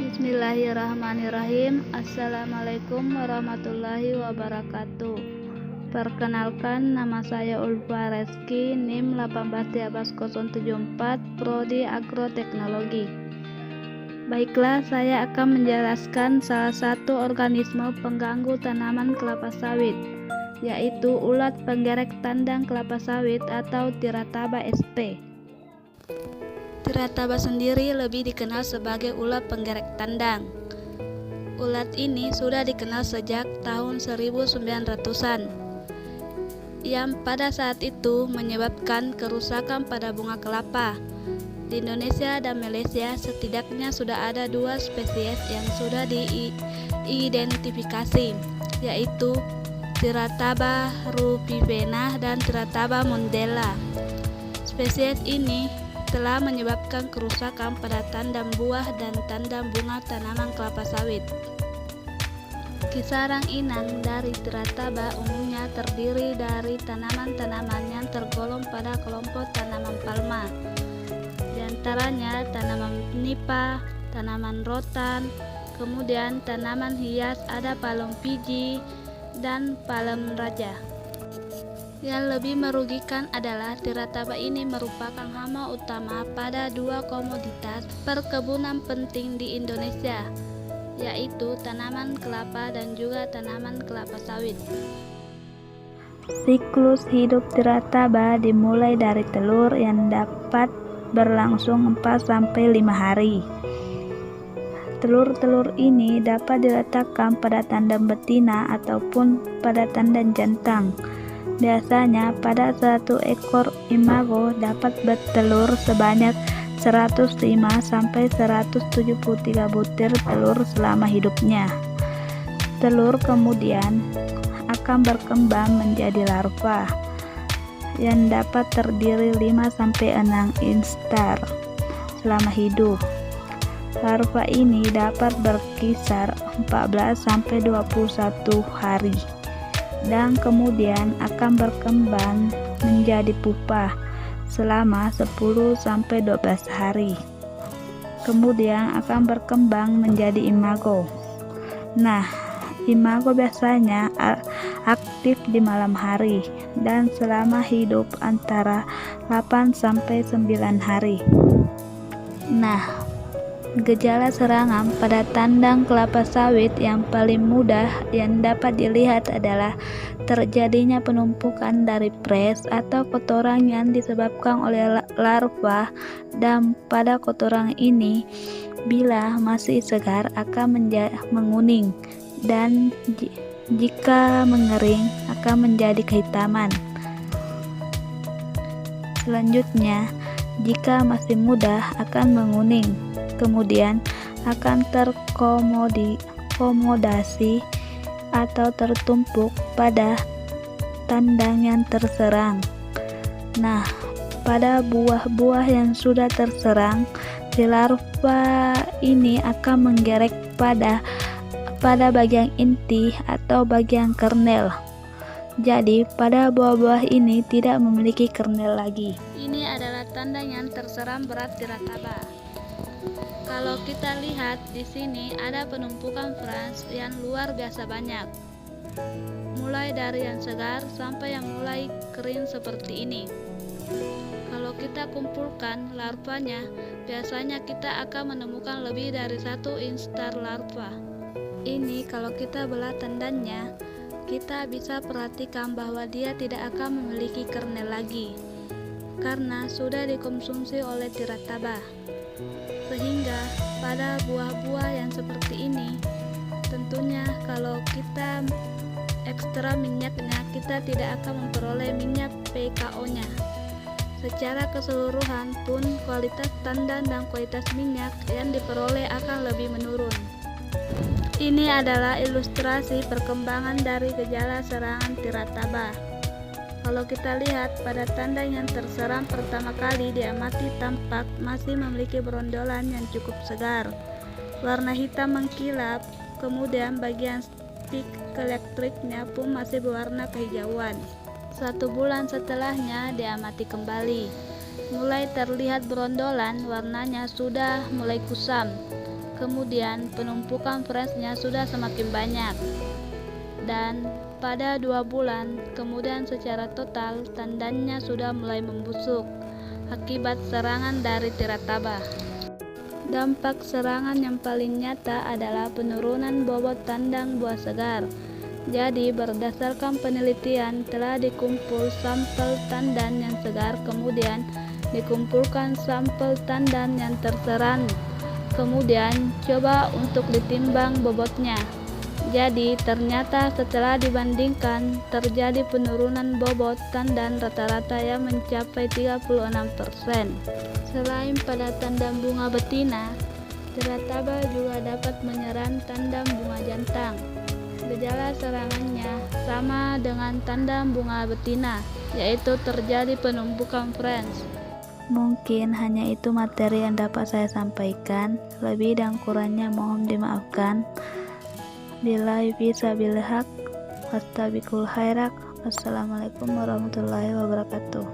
Bismillahirrahmanirrahim. Assalamualaikum warahmatullahi wabarakatuh. Perkenalkan, nama saya Ulfa Reski, NIM 1813074, Prodi Agroteknologi. Baiklah, saya akan menjelaskan salah satu organisme pengganggu tanaman kelapa sawit, yaitu ulat penggerek tandang kelapa sawit atau Tirataba sp. Tirataba sendiri lebih dikenal sebagai ulat penggerek tandang. Ulat ini sudah dikenal sejak tahun 1900-an, yang pada saat itu menyebabkan kerusakan pada bunga kelapa. Di Indonesia dan Malaysia setidaknya sudah ada 2 spesies yang sudah diidentifikasi, yaitu Tirataba rufifena dan Tirataba mondella. Spesies ini telah menyebabkan kerusakan pada tandang buah dan tandang bunga tanaman kelapa sawit. Kisaran inang dari Tirataba umumnya terdiri dari tanaman-tanaman yang tergolong pada kelompok tanaman palma, di antaranya tanaman nipa, tanaman rotan, kemudian tanaman hias ada palem Fiji dan palem raja. Yang lebih merugikan adalah Tirataba ini merupakan hama utama pada 2 komoditas perkebunan penting di Indonesia, yaitu tanaman kelapa dan juga tanaman kelapa sawit. Siklus hidup Tirataba dimulai dari telur yang dapat berlangsung 4-5 hari. Telur-telur ini dapat diletakkan pada tandang betina ataupun pada tandang jantan. Biasanya pada satu ekor imago dapat bertelur sebanyak 105-173 butir telur selama hidupnya. Telur kemudian akan berkembang menjadi larva yang dapat terdiri 5-6 instar selama hidup. Larva ini dapat berkisar 14-21 hari dan kemudian akan berkembang menjadi pupa selama 10-12 hari. Kemudian akan berkembang menjadi imago. Nah, imago biasanya aktif di malam hari dan selama hidup antara 8-9 hari. Nah, gejala serangan pada tandang kelapa sawit yang paling mudah yang dapat dilihat adalah terjadinya penumpukan dari pres atau kotoran yang disebabkan oleh larva, dan pada kotoran ini bila masih segar akan menguning dan jika mengering akan menjadi kehitaman. Selanjutnya, jika masih muda akan menguning, kemudian akan terkomodasi atau tertumpuk pada tandang yang terserang. Nah, pada buah-buah yang sudah terserang, si larva ini akan menggerek pada bagian inti atau bagian kernel. Jadi, pada buah-buah ini tidak memiliki kernel lagi. Ini adalah tanda yang terserang berat Tirataba. Kalau kita lihat di sini ada penumpukan frans yang luar biasa banyak, mulai dari yang segar sampai yang mulai kering seperti ini. Kalau kita kumpulkan larvanya, biasanya kita akan menemukan lebih dari 1 instar larva. Ini kalau kita belah tandanya, kita bisa perhatikan bahwa dia tidak akan memiliki kernel lagi, karena sudah dikonsumsi oleh Tirataba. Sehingga pada buah-buah yang seperti ini, tentunya kalau kita ekstra minyaknya, kita tidak akan memperoleh minyak PKO-nya. Secara keseluruhan pun kualitas tandang dan kualitas minyak yang diperoleh akan lebih menurun. Ini adalah ilustrasi perkembangan dari gejala serangan Tirataba. Kalau kita lihat pada tandang yang terserang pertama kali diamati tampak masih memiliki berondolan yang cukup segar, warna hitam mengkilap, kemudian bagian stik elektriknya pun masih berwarna kehijauan. 1 bulan setelahnya diamati kembali, mulai terlihat berondolan, warnanya sudah mulai kusam, kemudian penumpukan friends-nya sudah semakin banyak. Dan pada 2 bulan kemudian secara total tandannya sudah mulai membusuk akibat serangan dari tirataba. Dampak serangan yang paling nyata adalah penurunan bobot tandang buah segar. Jadi berdasarkan penelitian telah dikumpul sampel tandan yang segar, kemudian dikumpulkan sampel tandan yang terserang, kemudian coba untuk ditimbang bobotnya. Jadi ternyata setelah dibandingkan terjadi penurunan bobot tandan rata-rata yang mencapai 36%. Selain pada tandan bunga betina, tirataba juga dapat menyerang tandan bunga jantan. Gejala serangannya sama dengan tandan bunga betina, yaitu terjadi penumpukan friends. Mungkin hanya itu materi yang dapat saya sampaikan. Lebih dan kurangnya mohon dimaafkan. Billahi fisabilillah haq, astabiqul khairak. Wassalamualaikum warahmatullahi wabarakatuh.